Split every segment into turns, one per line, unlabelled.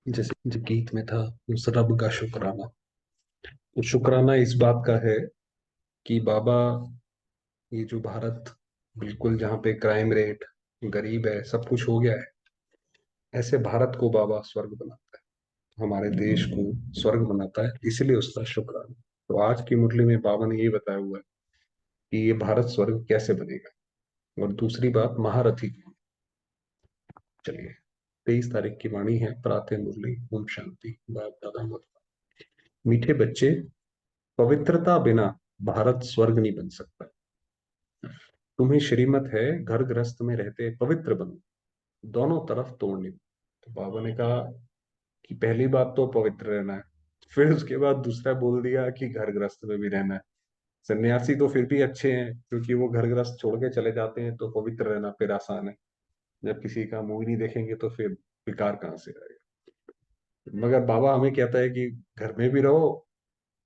जैसे जो गीत में था, उस रब का शुक्राना। तो शुक्राना इस बात का है कि बाबा, ये जो भारत बिल्कुल जहाँ पे क्राइम रेट, गरीब है, सब कुछ हो गया है, ऐसे भारत को बाबा स्वर्ग बनाता है, हमारे देश को स्वर्ग बनाता है, इसलिए उसका शुक्राना। तो आज की मुरली में बाबा ने ये बताया हुआ है कि ये भारत स्वर्ग कैसे बनेगा। और दूसरी बात, महारथी कौन? चलिए, 23 तारीख की वाणी है, प्रातः मुरली। ओम शांति। बाप दादा मोर। मीठे बच्चे, पवित्रता बिना भारत स्वर्ग नहीं बन सकता। तुम्हें श्रीमत है, घर गृहस्थ में रहते पवित्र बनो, दोनों तरफ तोड़ने। तो बाबा ने कहा कि पहली बात तो पवित्र रहना है, फिर उसके बाद दूसरा बोल दिया कि घर गृहस्थ में भी रहना है। सन्यासी तो फिर भी अच्छे हैं, क्योंकि वो घर गृहस्थ छोड़ के चले जाते हैं, तो पवित्र रहना फिर आसान है। जब किसी का मुंह ही नहीं देखेंगे तो फिर विकार कहाँ से आएगा। मगर बाबा हमें कहता है कि घर में भी रहो,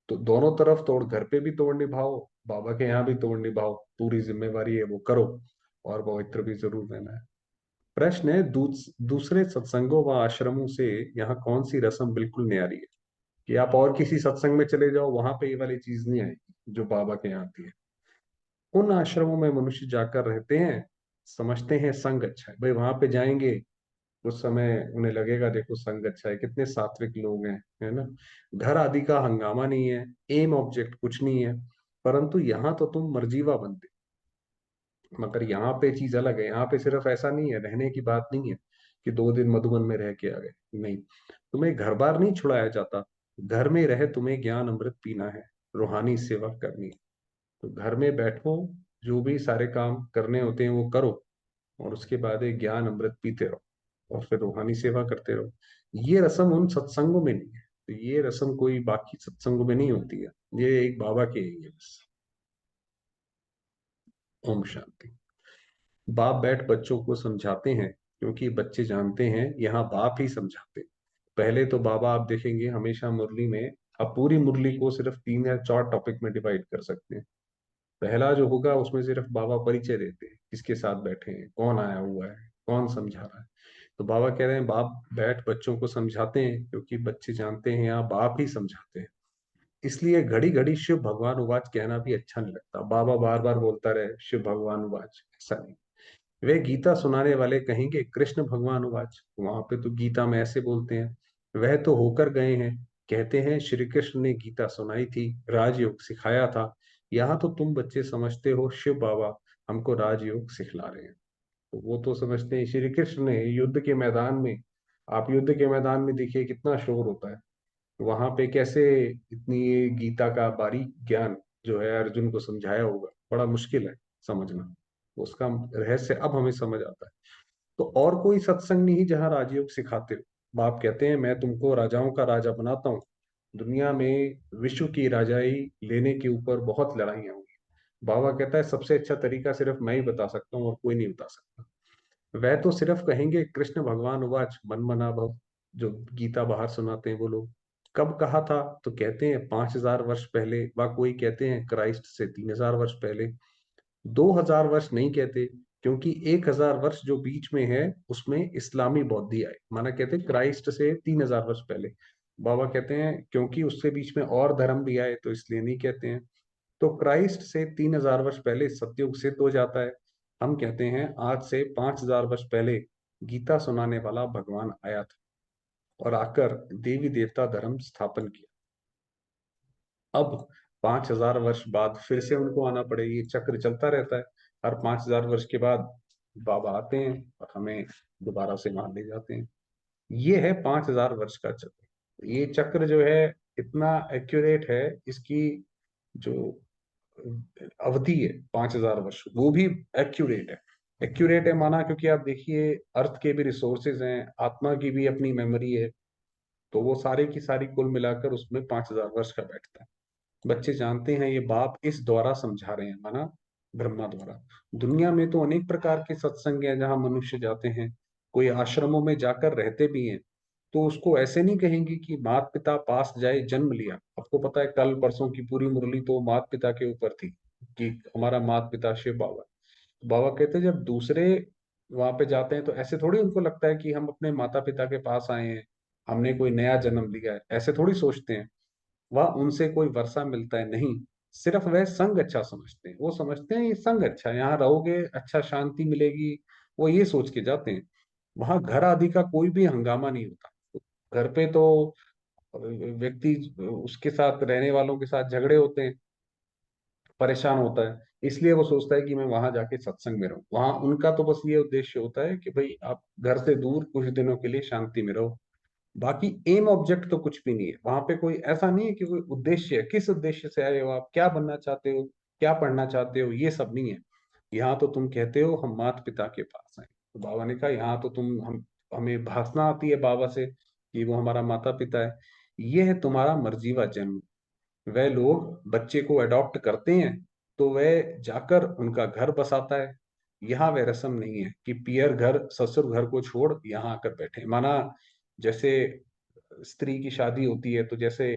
तो दोनों तरफ तोड़, घर पे भी तोड़ निभाओ, बाबा के यहाँ भी तोड़ निभाओ, पूरी जिम्मेवारी है वो करो, और पवित्र भी जरूर रहना है। प्रश्न है, दूसरे सत्संगों व आश्रमों से यहाँ कौन सी रस्म बिल्कुल न्यारी है कि आप और किसी सत्संग में चले जाओ, वहां पे ये वाली चीज नहीं आएगी जो बाबा के यहाँ आती है। उन आश्रमों में मनुष्य जाकर रहते हैं, समझते हैं संग अच्छा है, भाई वहां पे जाएंगे, उस समय उन्हें लगेगा देखो संग अच्छा है, कितने सात्विक लोग हैं, है ना। घर आदि का हंगामा नहीं है, एम ऑब्जेक्ट कुछ नहीं है, परंतु यहाँ तो तुम मर्जीवा बनते। मगर यहाँ पे चीज अलग है, यहाँ पे सिर्फ ऐसा नहीं है, रहने की बात नहीं है कि 2 दिन मधुबन में रह के आ गए, नहीं। तुम्हें घर बार नहीं छुड़ाया जाता, घर में रहे तुम्हें ज्ञान अमृत पीना है, रूहानी सेवा करनी है। तो घर में बैठो, जो भी सारे काम करने होते हैं वो करो, और उसके बाद एक ज्ञान अमृत पीते रहो, और फिर रूहानी सेवा करते रहो। ये रस्म उन सत्संगों में नहीं है, तो ये रस्म कोई बाकी सत्संगों में नहीं होती है, ये एक बाबा के ही है बस। ओम शांति। बाप बैठ बच्चों को समझाते हैं, क्योंकि बच्चे जानते हैं यहाँ बाप ही समझाते हैं। पहले तो बाबा आप देखेंगे हमेशा मुरली में, अब पूरी मुरली को सिर्फ 3 या 4 टॉपिक में डिवाइड कर सकते हैं। पहला जो होगा उसमें सिर्फ बाबा परिचय देते हैं, किसके साथ बैठे हैं, कौन आया हुआ है, कौन समझा रहा है। तो बाबा कह रहे हैं बाप बैठ बच्चों को समझाते हैं, क्योंकि बच्चे जानते हैं यहाँ बाप ही समझाते हैं। इसलिए घड़ी घड़ी शिव भगवान उवाच कहना भी अच्छा नहीं लगता, बाबा बार बार बोलता रहे शिव भगवान उवाच, ऐसा नहीं। वे गीता सुनाने वाले कहेंगे कृष्ण भगवान उवाच, वहां पे तो गीता में ऐसे बोलते हैं। वह तो होकर गए हैं, कहते हैं श्री कृष्ण ने गीता सुनाई थी, राजयोग सिखाया था। यहाँ तो तुम बच्चे समझते हो शिव बाबा हमको राजयोग सिखला रहे हैं। तो वो तो समझते हैं श्री कृष्ण ने युद्ध के मैदान में, आप युद्ध के मैदान में देखिए कितना शोर होता है, वहां पे कैसे इतनी ये गीता का बारीक ज्ञान जो है अर्जुन को समझाया होगा, बड़ा मुश्किल है समझना। उसका रहस्य अब हमें समझ आता है। तो और कोई सत्संग नहीं जहाँ राजयोग सिखाते हो। बाप कहते हैं मैं तुमको राजाओं का राजा बनाता हूँ, दुनिया में विश्व की राजाई लेने के ऊपर बहुत लड़ाइयाँ हुई। बाबा कहता है सबसे अच्छा तरीका सिर्फ मैं ही बता सकता हूँ और कोई नहीं बता सकता। वह तो सिर्फ कहेंगे कृष्ण भगवान उवाच मन मना भव, जो गीता बाहर सुनाते हैं वो लोग। कब कहा था? तो कहते हैं 5,000 वर्ष पहले, व कोई कहते हैं क्राइस्ट से 3,000 वर्ष पहले। 2,000 वर्ष नहीं कहते, क्योंकि 1,000 वर्ष जो बीच में है उसमें इस्लामी बौद्धि आए, माना कहते हैं क्राइस्ट से 3,000 वर्ष पहले। बाबा कहते हैं क्योंकि उससे बीच में और धर्म भी आए, तो इसलिए नहीं कहते हैं। तो क्राइस्ट से 3,000 वर्ष पहले सतयुग सिद्ध हो जाता है। हम कहते हैं आज से 5,000 वर्ष पहले गीता सुनाने वाला भगवान आया था, और आकर देवी देवता धर्म स्थापन किया। अब 5,000 वर्ष बाद फिर से उनको आना पड़े, ये चक्र चलता रहता है। हर 5,000 वर्ष के बाद बाबा आते हैं और हमें दोबारा से वहां ले जाते हैं। ये है 5,000 वर्ष का चक्र। ये चक्र जो है इतना एक्यूरेट है, इसकी जो अवधि है 5,000 वर्ष, वो भी एक्यूरेट है। एक्यूरेट है माना क्योंकि आप देखिए अर्थ के भी रिसोर्सेज हैं, आत्मा की भी अपनी मेमोरी है, तो वो सारे की सारी कुल मिलाकर उसमें 5,000 वर्ष का बैठता है। बच्चे जानते हैं ये बाप इस द्वारा समझा रहे हैं, माना ब्रह्मा द्वारा। दुनिया में तो अनेक प्रकार के सत्संग हैं जहाँ मनुष्य जाते हैं, कोई आश्रमों में जाकर रहते भी हैं। तो उसको ऐसे नहीं कहेंगे कि माता पिता पास जाए जन्म लिया। आपको पता है कल परसों की पूरी मुरली तो माता पिता के ऊपर थी, कि हमारा माता पिता शिव बाबा। तो बाबा कहते हैं जब दूसरे वहां पे जाते हैं तो ऐसे थोड़ी उनको लगता है कि हम अपने माता पिता के पास आए हैं, हमने कोई नया जन्म लिया है, ऐसे थोड़ी सोचते हैं। वह उनसे कोई वर्षा मिलता है नहीं, सिर्फ वह संग अच्छा समझते हैं। वो समझते हैं ये संग अच्छा है, यहाँ रहोगे अच्छा, शांति मिलेगी, वो ये सोच के जाते हैं। वहां घर आदि का कोई भी हंगामा नहीं होता। घर पे तो व्यक्ति उसके साथ रहने वालों के साथ झगड़े होते हैं, परेशान होता है, इसलिए वो सोचता है कि मैं वहां जाके सत्संग में रहूं। वहां उनका तो बस ये उद्देश्य होता है कि भाई आप घर से दूर कुछ दिनों के लिए शांति में रहो। बाकी एम ऑब्जेक्ट तो कुछ भी नहीं है वहां पे। कोई ऐसा नहीं है कि कोई उद्देश्य है, किस उद्देश्य से आए हो आप, क्या बनना चाहते हो, क्या पढ़ना चाहते हो, ये सब नहीं है। यहाँ तो तुम कहते हो हम माता पिता के पास हैं, तो बाबा ने कहा यहाँ तो तुम हम हमें भाषणा आती है बाबा से कि वो हमारा माता पिता है। ये है तुम्हारा मर्जीवा जन्म। वह लोग बच्चे को अडॉप्ट करते हैं तो वह जाकर उनका घर बसाता है। यहाँ वह रस्म नहीं है कि पियर घर ससुर घर को छोड़ यहाँ आकर बैठे। माना जैसे स्त्री की शादी होती है तो जैसे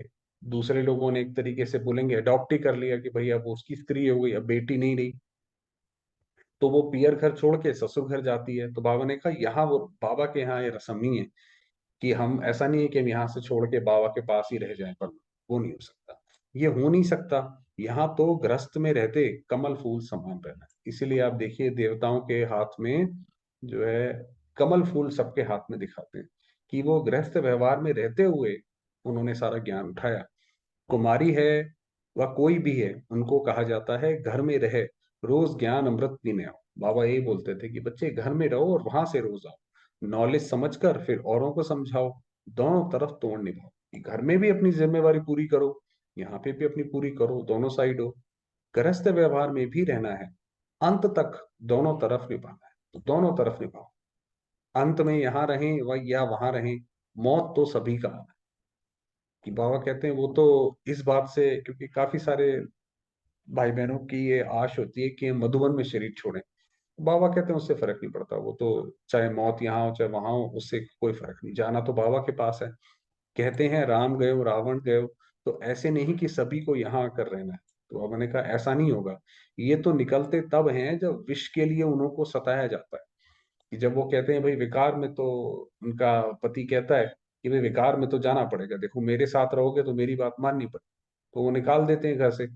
दूसरे लोगों ने एक तरीके से बोलेंगे अडॉप्ट ही कर लिया कि भाई अब वो उसकी स्त्री हो गई, अब बेटी नहीं रही, तो वो पियर घर छोड़ के ससुर घर जाती है। तो बाबा ने कहा यहाँ वो बाबा के यहाँ ये रस्म नहीं है कि हम, ऐसा नहीं है कि हम यहाँ से छोड़ के बाबा के पास ही रह जाएं, पर वो नहीं हो सकता, ये हो नहीं सकता। यहाँ तो गृहस्थ में रहते कमल फूल समान रहना है। इसीलिए आप देखिए देवताओं के हाथ में जो है कमल फूल सबके हाथ में दिखाते हैं कि वो गृहस्थ व्यवहार में रहते हुए उन्होंने सारा ज्ञान उठाया। कुमारी है व कोई भी है, उनको कहा जाता है घर में रहे रोज ज्ञान अमृत पीने आओ। बाबा यही बोलते थे कि बच्चे घर में रहो और वहां से रोज आओ, नॉलेज समझकर फिर औरों को समझाओ, दोनों तरफ तोड़ निभाओ। कि घर में भी अपनी जिम्मेवारी पूरी करो, यहाँ पे भी अपनी पूरी करो, दोनों साइड हो। गृहस्थ व्यवहार में भी रहना है, अंत तक दोनों तरफ निभाना है, तो दोनों तरफ निभाओ। अंत में यहाँ रहें व या वहां रहें, मौत तो सभी का है। कि बाबा कहते हैं वो तो इस बात से, क्योंकि काफी सारे भाई बहनों की ये आश होती है कि हम मधुबन में शरीर छोड़ें। बाबा कहते हैं उससे फर्क नहीं पड़ता, वो तो चाहे मौत यहाँ हो चाहे वहां हो, उससे कोई फर्क नहीं, जाना तो बाबा के पास है। कहते हैं राम गयो रावण गयो, तो ऐसे नहीं कि सभी को यहाँ आकर रहना है। तो बाबा ने कहा ऐसा नहीं होगा। ये तो निकलते तब हैं जब विष के लिए उन्हों को सताया जाता है। कि जब वो कहते हैं भाई विकार में, तो उनका पति कहता है कि भाई विकार में तो जाना पड़ेगा, देखो मेरे साथ रहोगे तो मेरी बात माननी पड़ेगी, तो वो निकाल देते हैं घर से।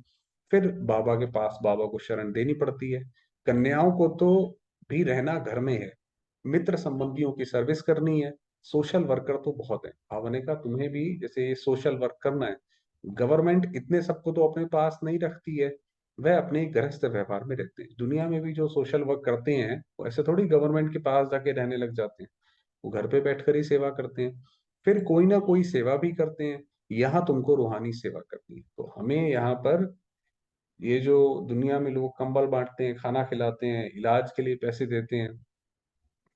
फिर बाबा के पास बाबा को शरण देनी पड़ती है। कन्याओं को तो भी रहना घर में है, मित्र संबंधियों की सर्विस करनी है। सोशल वर्कर तो बहुत है, बाबा ने कहा तुम्हें भी जैसे ये सोशल वर्क करना है। गवर्नमेंट इतने सबको तो अपने पास नहीं रखती है, वह अपने गृहस्थ व्यवहार में रहते हैं। दुनिया में भी जो सोशल वर्क करते हैं वो ऐसे थोड़ी गवर्नमेंट के पास जाके रहने लग जाते हैं, वो घर पे बैठकर ही सेवा करते हैं, फिर कोई ना कोई सेवा भी करते हैं। यहाँ तुमको रूहानी सेवा करनी है। तो हमें यहाँ पर ये जो दुनिया में लोग कंबल बांटते हैं, खाना खिलाते हैं, इलाज के लिए पैसे देते हैं,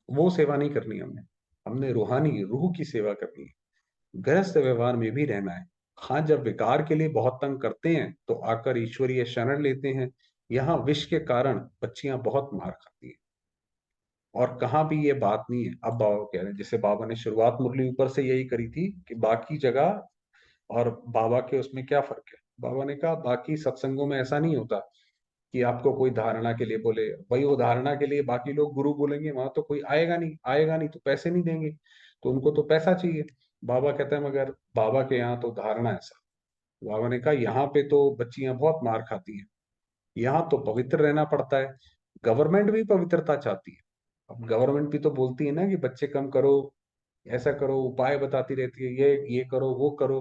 वो सेवा नहीं करनी हमने। हमने रूहानी रूह की सेवा करनी है, गृहस्थ व्यवहार में भी रहना है। हाँ, जब विकार के लिए बहुत तंग करते हैं तो आकर ईश्वरीय शरण लेते हैं। यहाँ विष के कारण बच्चियां बहुत मार खाती हैं, और कहाँ भी ये बात नहीं है। अब बाबा कह रहे हैं, जैसे बाबा ने शुरुआत मुरली ऊपर से यही करी थी कि बाकी जगह और बाबा के उसमें क्या फर्क है। बाबा ने कहा बाकी सत्संगों में ऐसा नहीं होता कि आपको कोई धारणा के लिए बोले, वही वो धारणा के लिए बाकी लोग गुरु बोलेंगे, वहां तो कोई आएगा नहीं, आएगा नहीं तो पैसे नहीं देंगे, तो उनको तो पैसा चाहिए। बाबा कहते हैं मगर बाबा के यहाँ तो धारणा ऐसा। बाबा ने कहा यहाँ पे तो बच्चियां बहुत मार खाती हैं, यहाँ तो पवित्र रहना पड़ता है। गवर्नमेंट भी पवित्रता चाहती है। अब गवर्नमेंट भी तो बोलती है ना कि बच्चे कम करो, ऐसा करो, उपाय बताती रहती है, ये करो वो करो।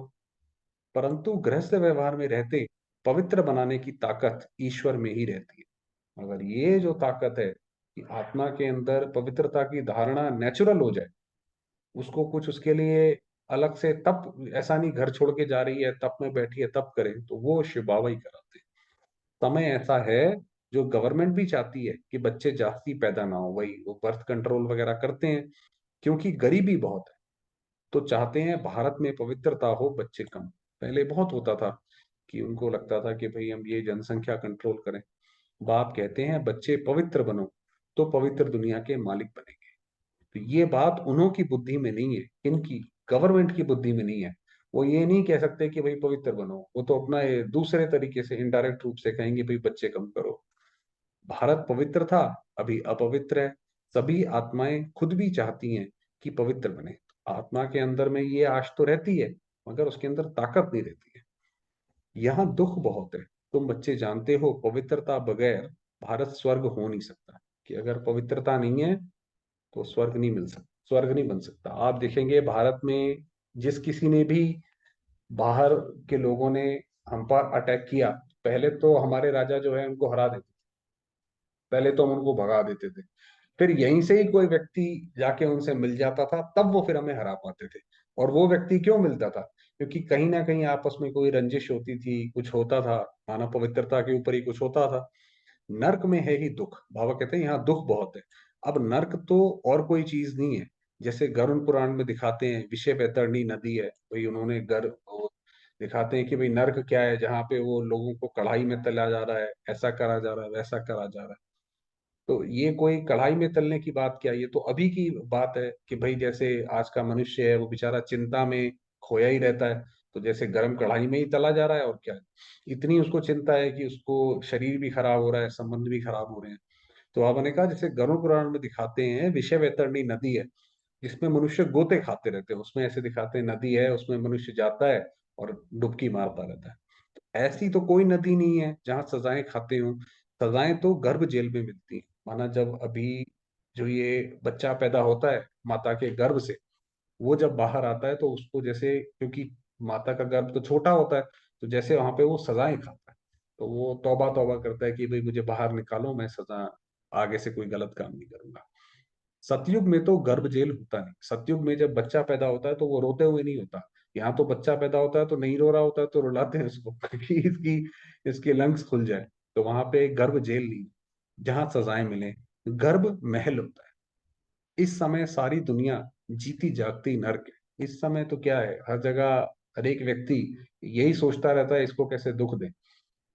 परंतु गृहस्थ व्यवहार में रहते पवित्र बनाने की ताकत ईश्वर में ही रहती है। अगर ये जो ताकत है कि आत्मा के अंदर पवित्रता की धारणा नेचुरल हो जाए, उसको कुछ उसके लिए अलग से तप, ऐसा नहीं घर छोड़ के जा रही है तप में बैठी है तप करे, तो वो शिव बाबा ही कराते हैं। समय ऐसा है जो गवर्नमेंट भी चाहती है कि बच्चे जास्ती पैदा ना हो, वही वो बर्थ कंट्रोल वगैरह करते हैं क्योंकि गरीबी बहुत है। तो चाहते हैं भारत में पवित्रता हो, बच्चे कम। पहले बहुत होता था कि उनको लगता था कि भाई हम ये जनसंख्या कंट्रोल करें। बाप कहते हैं बच्चे पवित्र बनो तो पवित्र दुनिया के मालिक बनेंगे। तो ये बात उन्हों की बुद्धि में नहीं है, इनकी गवर्नमेंट की बुद्धि में नहीं है। वो ये नहीं कह सकते कि भाई पवित्र बनो, वो तो अपना ये दूसरे तरीके से इनडायरेक्ट रूप से कहेंगे भाई बच्चे कम करो। भारत पवित्र था, अभी अपवित्र है। सभी आत्माएं खुद भी चाहती हैं कि पवित्र बने। आत्मा के अंदर में ये आश तो रहती है, मगर उसके अंदर ताकत नहीं रहती है। यहाँ दुख बहुत है। तुम बच्चे जानते हो, पवित्रता बगैर भारत स्वर्ग हो नहीं सकता, कि अगर पवित्रता नहीं है तो स्वर्ग नहीं मिल सकता, स्वर्ग नहीं बन सकता। आप देखेंगे भारत में जिस किसी ने भी बाहर के लोगों ने हम पर अटैक किया, पहले तो हमारे राजा जो है उनको हरा देते, पहले तो हम उनको भगा देते थे, फिर यहीं से ही कोई व्यक्ति जाके उनसे मिल जाता था, तब वो फिर हमें हरा पाते थे। और वो व्यक्ति क्यों मिलता था? क्योंकि कहीं ना कहीं आपस में कोई रंजिश होती थी, कुछ होता था, मानव पवित्रता के ऊपर ही कुछ होता था। नर्क में है ही दुख, बाबा कहते हैं यहाँ दुख बहुत है। अब नर्क तो और कोई चीज नहीं है। जैसे गरुड़ पुराण में दिखाते हैं विषय वैतरणी नदी है, भाई उन्होंने वो दिखाते हैं कि भाई नर्क क्या है, जहाँ पे वो लोगों को कढ़ाई में तला जा रहा है, ऐसा करा जा रहा है, वैसा करा जा रहा है। तो ये कोई कढ़ाई में तलने की बात क्या है, ये तो अभी की बात है कि भाई जैसे आज का मनुष्य है वो बेचारा चिंता में खोया ही रहता है, तो जैसे गर्म कढ़ाई में ही तला जा रहा है, और क्या है। इतनी उसको चिंता है कि उसको शरीर भी खराब हो रहा है, संबंध भी खराब हो रहे हैं। तो आपने कहा जैसे गरुड़ पुराण में दिखाते हैं विषय वैतरणी नदी है, जिसमें मनुष्य गोते खाते रहते हैं, उसमें ऐसे दिखाते हैं नदी है, उसमें मनुष्य जाता है और डुबकी मारता रहता है। ऐसी तो कोई नदी नहीं है जहां सजाएं खाते हो। सजाएं तो गर्भ जेल में मिलती हैं। माना जब अभी जो ये बच्चा पैदा होता है माता के गर्भ से, वो जब बाहर आता है तो उसको जैसे, क्योंकि माता का गर्भ तो छोटा होता है, तो जैसे वहां पे वो सजाएं खाता है, तो वो तौबा तौबा करता है कि भाई मुझे बाहर निकालो, मैं सजा आगे से कोई गलत काम नहीं करूंगा। सतयुग में तो गर्भ जेल होता नहीं। सतयुग में जब बच्चा पैदा होता है तो वो रोते हुए नहीं होता। यहाँ तो बच्चा पैदा होता है तो नहीं रो रहा होता है, तो रुलाते हैं उसको कि इसकी इसके लंग्स खुल जाए। तो वहां पे गर्भ जेल नहीं, जहाँ सजाएं मिले। गर्भ महल होता है। इस समय सारी दुनिया जीती जागती नर्क है। इस समय तो क्या है, हर जगह हर एक व्यक्ति यही सोचता रहता है इसको कैसे दुख दे।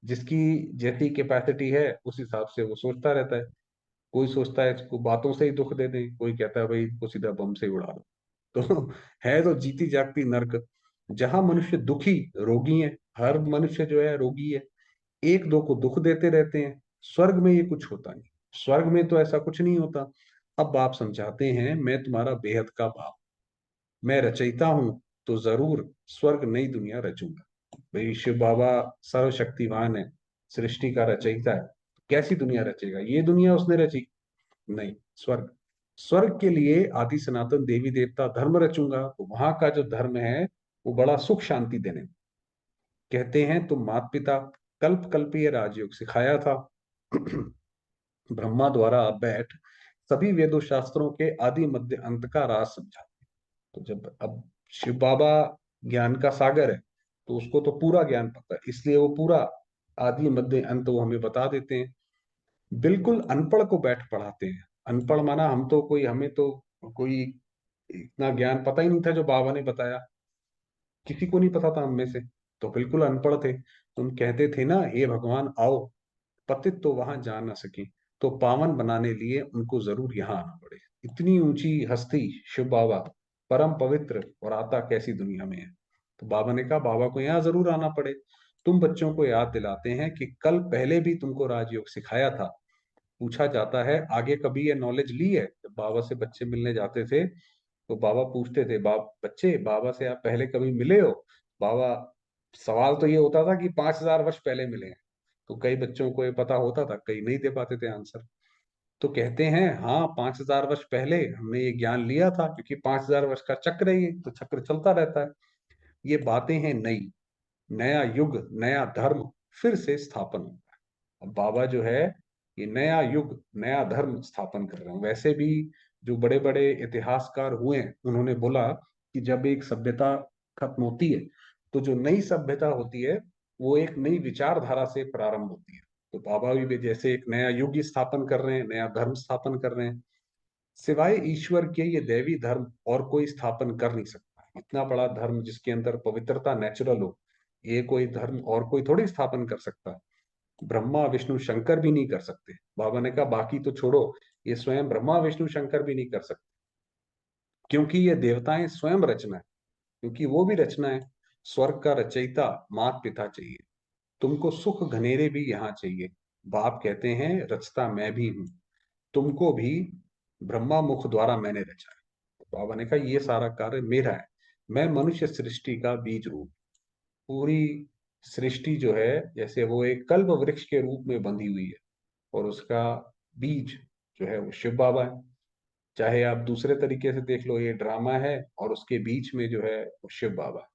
जिसकी जैसी कैपेसिटी है उस हिसाब से वो सोचता रहता है। कोई सोचता है इसको बातों से ही दुख दे दें, कोई कहता है भाई इसको सीधा बम से ही उड़ा दो। तो है तो जीती जागती नर्क, जहां मनुष्य दुखी रोगी है। हर मनुष्य जो है रोगी है, एक दो को दुख देते रहते हैं। स्वर्ग में ये कुछ होता नहीं। स्वर्ग में तो ऐसा कुछ नहीं होता। अब बाप समझाते हैं, मैं तुम्हारा बेहद का बाप, मैं रचयिता हूं, तो जरूर स्वर्ग नई दुनिया रचूंगा। भाई शिव बाबा सर्वशक्तिवान है, सृष्टि का रचयिता है, कैसी दुनिया रचेगा? ये दुनिया उसने रची नहीं, स्वर्ग। स्वर्ग के लिए आदि सनातन देवी देवता धर्म रचूंगा, तो वहां का जो धर्म है वो बड़ा सुख शांति देने। कहते हैं तुम मात पिता कल्प कल्पीय राजयोग सिखाया था ब्रह्मा द्वारा, अब बैठ सभी वेदों शास्त्रों के आदि मध्य अंत का राज समझा। तो जब अब शिव बाबा ज्ञान का सागर है, तो उसको तो पूरा ज्ञान पता है, इसलिए वो पूरा आदि मध्य अंत वो हमें बता देते हैं। बिल्कुल अनपढ़ को बैठ पढ़ाते हैं। अनपढ़ माना हम तो कोई, हमें तो कोई इतना ज्ञान पता ही नहीं था जो बाबा ने बताया, किसी को नहीं पता था हम में से, तो बिल्कुल अनपढ़ थे। तुम कहते थे ना, हे भगवान आओ, पतित तो वहां जा ना सके, तो पावन बनाने लिए उनको जरूर यहाँ आना पड़े। इतनी ऊंची हस्ती शिव बाबा, परम पवित्र, और आता कैसी दुनिया में है। तो बाबा ने कहा बाबा को यहाँ जरूर आना पड़े। तुम बच्चों को याद दिलाते हैं कि कल पहले भी तुमको राजयोग सिखाया था। पूछा जाता है आगे कभी ये नॉलेज ली है? जब बाबा से बच्चे मिलने जाते थे तो बाबा पूछते थे, बाप बच्चे बाबा से आप पहले कभी मिले हो? बाबा, सवाल तो ये होता था कि 5,000 वर्ष पहले मिले हैं। तो कई बच्चों को ये पता होता था, कई नहीं दे पाते थे आंसर। तो कहते हैं हाँ, 5,000 वर्ष पहले हमने ये ज्ञान लिया था, क्योंकि 5,000 वर्ष का चक्र है ये, तो चक्र चलता रहता है। ये बातें हैं नई, नया युग नया धर्म फिर से स्थापन होगा। अब बाबा जो है ये नया युग नया धर्म स्थापन कर रहे हैं। वैसे भी जो बड़े बड़े इतिहासकार हुए हैं उन्होंने बोला कि जब एक सभ्यता खत्म होती है, तो जो नई सभ्यता होती है वो एक नई विचारधारा से प्रारंभ होती है। तो बाबा भी जैसे एक नया युग ही स्थापन कर रहे हैं, नया धर्म स्थापन कर रहे हैं। सिवाय ईश्वर के ये दैवी धर्म और कोई स्थापन कर नहीं सकता। इतना बड़ा धर्म जिसके अंदर पवित्रता नेचुरल हो, ये कोई धर्म और कोई थोड़ी स्थापन कर सकता है। ब्रह्मा विष्णु शंकर भी नहीं कर सकते। बाबा ने कहा बाकी तो छोड़ो, ये स्वयं ब्रह्मा विष्णु शंकर भी नहीं कर सकते, क्योंकि ये देवताएं स्वयं रचना है। क्योंकि वो भी रचना है। स्वर्ग का रचयिता मात पिता चाहिए। तुमको सुख घनेरे भी यहाँ चाहिए। बाप कहते हैं रचता मैं भी हूं, तुमको भी ब्रह्मा मुख द्वारा मैंने रचा है। बाबा ने कहा ये सारा कार्य मेरा है, मैं मनुष्य सृष्टि का बीज रूप। पूरी सृष्टि जो है जैसे वो एक कल्प वृक्ष के रूप में बंधी हुई है, और उसका बीज जो है वो शिव बाबा है। चाहे आप दूसरे तरीके से देख लो, ये ड्रामा है और उसके बीच में जो है वो शिव बाबा है।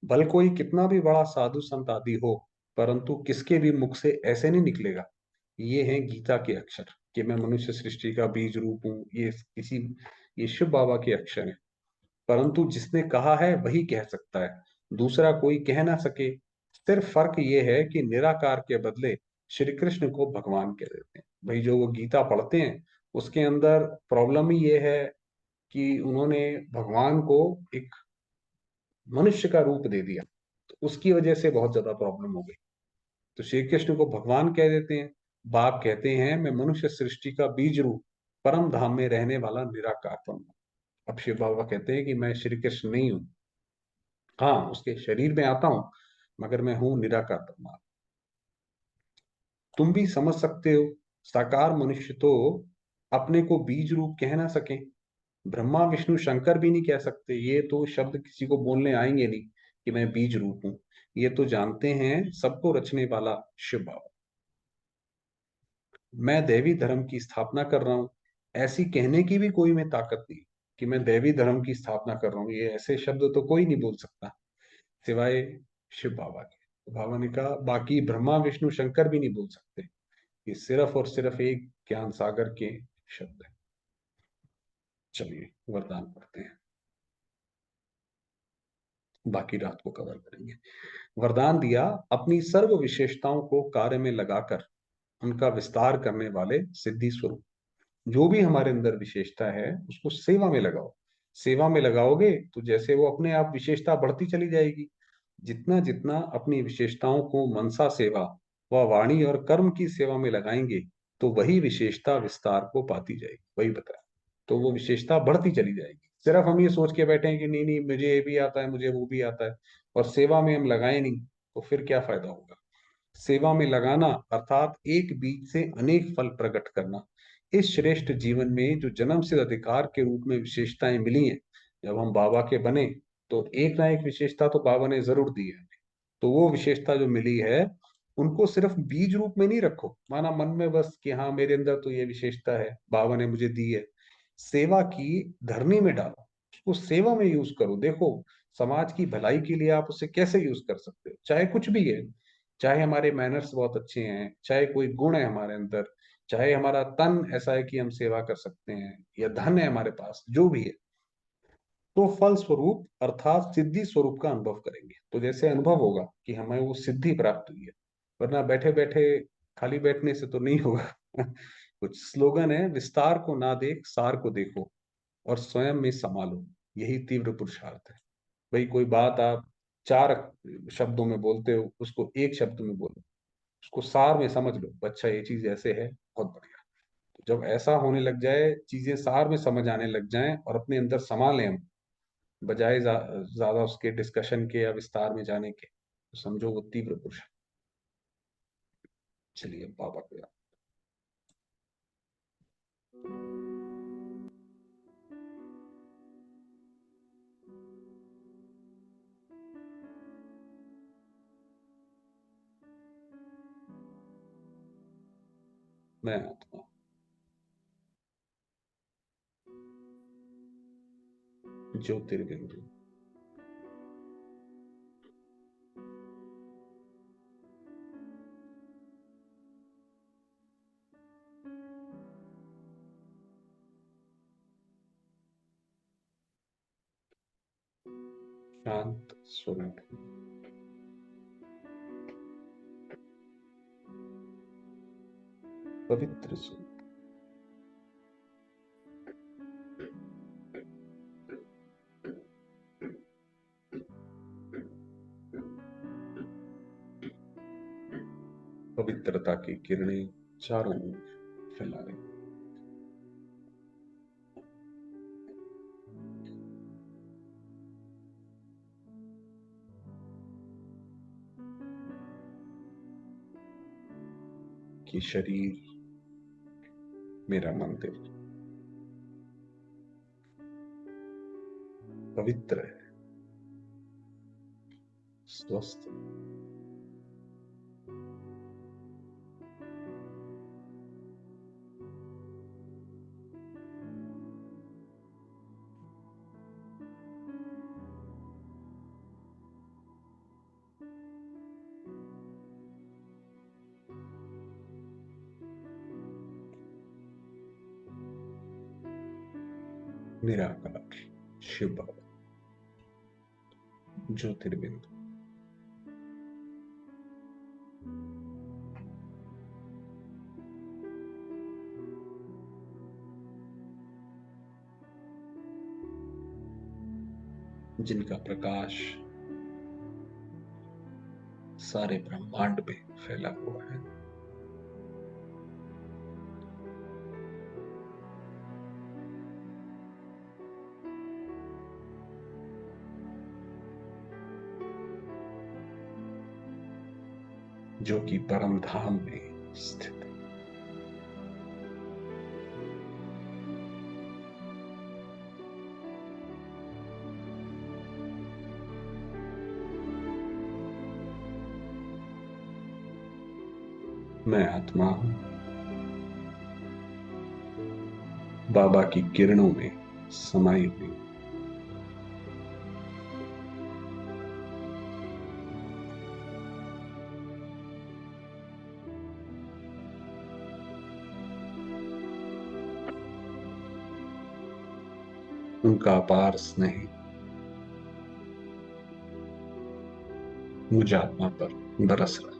भल कोई कितना भी बड़ा साधु संत आदि हो, परंतु किसके भी मुख से ऐसे नहीं निकलेगा ये हैं गीता के अक्षर कि मैं मनुष्य सृष्टि का बीज रूप हूं। ये शिव बाबा के अक्षर हैं। परंतु जिसने कहा है वही कह सकता है, दूसरा कोई कह ना सके। सिर्फ फर्क ये है कि निराकार के बदले श्री कृष्ण को भगवान कह देते हैं। भाई जो वो गीता पढ़ते हैं उसके अंदर प्रॉब्लम ही ये है कि उन्होंने भगवान को एक मनुष्य का रूप दे दिया, तो उसकी वजह से बहुत ज्यादा प्रॉब्लम हो गई। तो श्री कृष्ण को भगवान कह देते हैं, बाप कहते हैं मैं मनुष्य सृष्टि का बीज रूप परम धाम में रहने वाला निराकार परम। अब शिव बाबा कहते हैं कि मैं श्री कृष्ण नहीं हूँ, हाँ उसके शरीर में आता हूँ, मगर मैं हूँ निराकार परमात्मा। तुम भी समझ सकते हो, साकार मनुष्य तो अपने को बीज रूप कह ना सके, ब्रह्मा विष्णु शंकर भी नहीं कह सकते। ये तो शब्द किसी को बोलने आएंगे नहीं कि मैं बीज रूप हूं। ये तो जानते हैं सबको रचने वाला शिव बाबा। मैं दैवी धर्म की स्थापना कर रहा हूं, ऐसी कहने की भी कोई में ताकत नहीं कि मैं दैवी धर्म की स्थापना कर रहा हूं। ये ऐसे शब्द तो कोई नहीं बोल सकता सिवाय शिव बाबा के। तो बाबा ने कहा बाकी ब्रह्मा विष्णु शंकर भी नहीं बोल सकते, ये सिर्फ और सिर्फ एक ज्ञान सागर के शब्द है। चलिए वरदान पढ़ते हैं, बाकी रात को कवर करेंगे। वरदान दिया, अपनी सर्व विशेषताओं को कार्य में लगाकर उनका विस्तार करने वाले सिद्धि स्वरूप। जो भी हमारे अंदर विशेषता है उसको सेवा में लगाओ। सेवा में लगाओगे तो जैसे वो अपने आप विशेषता बढ़ती चली जाएगी। जितना जितना अपनी विशेषताओं को मनसा सेवा व वाणी और कर्म की सेवा में लगाएंगे, तो वही विशेषता विस्तार को पाती जाएगी। वही बताया, तो वो विशेषता बढ़ती चली जाएगी। सिर्फ हम ये सोच के बैठे हैं कि नहीं नहीं मुझे ये भी आता है, मुझे वो भी आता है, और सेवा में हम लगाए नहीं, तो फिर क्या फायदा होगा। सेवा में लगाना अर्थात एक बीज से अनेक फल प्रकट करना। इस श्रेष्ठ जीवन में जो जन्म से अधिकार के रूप में विशेषताएं मिली हैं, जब हम बाबा के बने तो एक ना एक विशेषता तो बाबा ने जरूर दी है। तो वो विशेषता जो मिली है उनको सिर्फ बीज रूप में नहीं रखो, माना मन में बस कि हाँ मेरे अंदर तो ये विशेषता है बाबा ने मुझे दी है। सेवा की धरनी में डालो, उसको सेवा में यूज करो। देखो समाज की भलाई के लिए आप उसे कैसे यूज कर सकते हो, चाहे कुछ भी है। चाहे हमारे मैनर्स बहुत अच्छे हैं, चाहे कोई गुण है हमारे अंदर, चाहे हमारा तन ऐसा है कि हम सेवा कर सकते हैं, या धन है हमारे पास, जो भी है, तो फल स्वरूप अर्थात सिद्धि स्वरूप का अनुभव करेंगे। तो जैसे अनुभव होगा कि हमें वो सिद्धि प्राप्त हुई है, वरना बैठे बैठे खाली बैठने से तो नहीं होगा। कुछ स्लोगन है, विस्तार को ना देख सार को देखो और स्वयं में संभालो, यही तीव्र पुरुषार्थ है। भाई कोई बात आप चार शब्दों में बोलते हो, उसको एक शब्द में बोलो, उसको सार में समझ लो, अच्छा ये चीज ऐसे है, बहुत बढ़िया। तो जब ऐसा होने लग जाए, चीजें सार में समझ आने लग जाएं और अपने अंदर समा लें हम, बजाय ज्यादा उसके डिस्कशन के या विस्तार में जाने के, तो समझो वो तीव्र पुरुष है। चलिए बाबा को याद। मैं आत्मा ज्योतिर्बिंदु शांत स्वरूप पवित्र स्वरूप। पवित्रता की किरणें चारों ओर फैला रही, कि शरीर मेरा मंदिर, पवित्र है, स्वस्थ है। निराकार शिव बाबा, ज्योतिर्बिंदु। जिनका प्रकाश सारे ब्रह्मांड में फैला हुआ है। जो कि परम धाम में स्थित है। मैं आत्मा हूं, बाबा की किरणों में समाई हुई। उनका अपार स्नेह मुझ आत्मा पर बरस रहा है।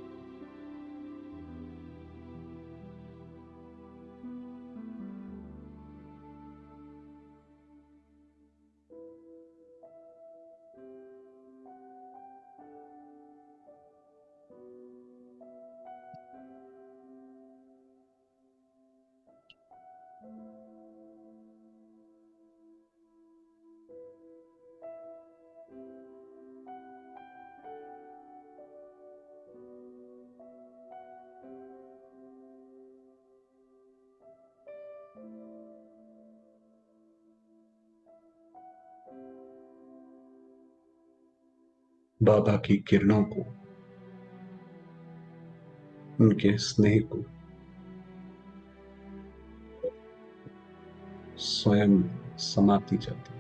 बाबा की किरणों को, उनके स्नेह को स्वयं समाती जाती है।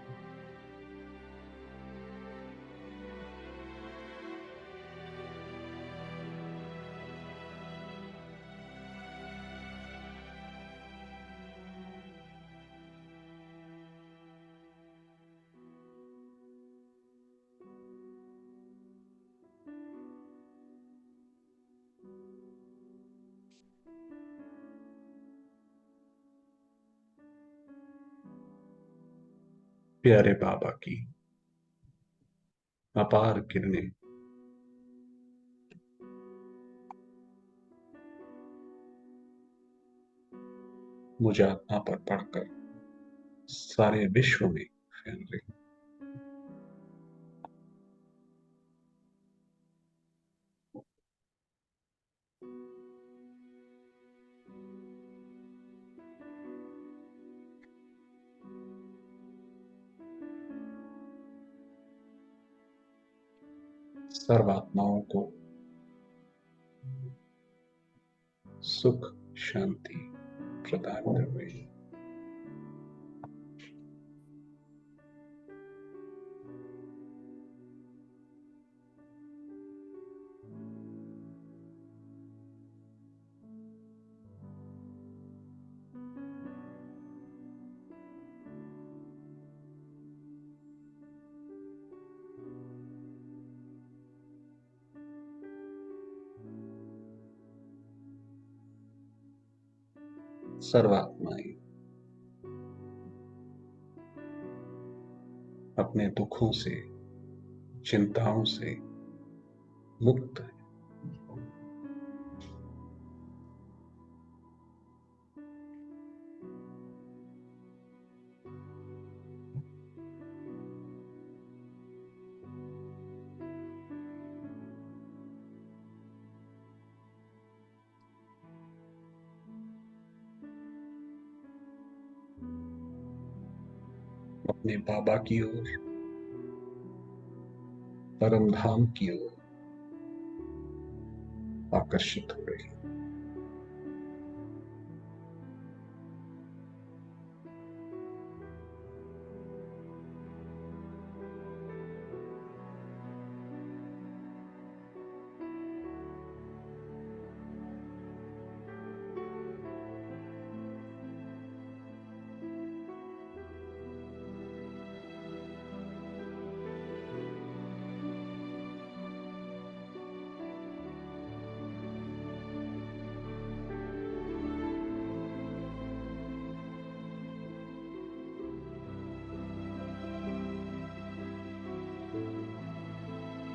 प्यारे बाबा की अपार किरणें मुझ आत्मा पर पड़कर सारे विश्व में फैल रही। सर्वात्माओं को सुख शांति प्रदान कर रही है। सर्वात्माएं अपने दुखों से, चिंताओं से मुक्त है। अपने बाबा की ओर परम धाम की ओर आकर्षित हो रही।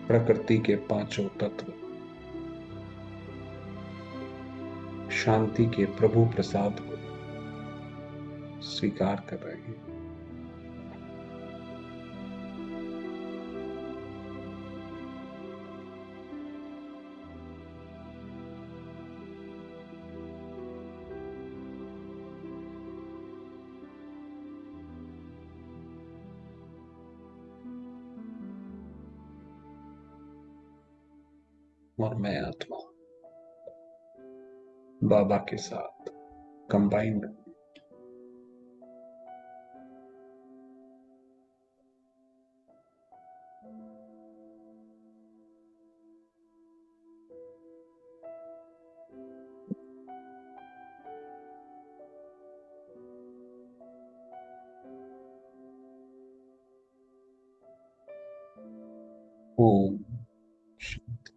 प्रकृति के पांचों तत्व शांति के प्रभु प्रसाद को स्वीकार कर रहे हैं। और मैं आत्मा बाबा के साथ कंबाइंड ओम शांति।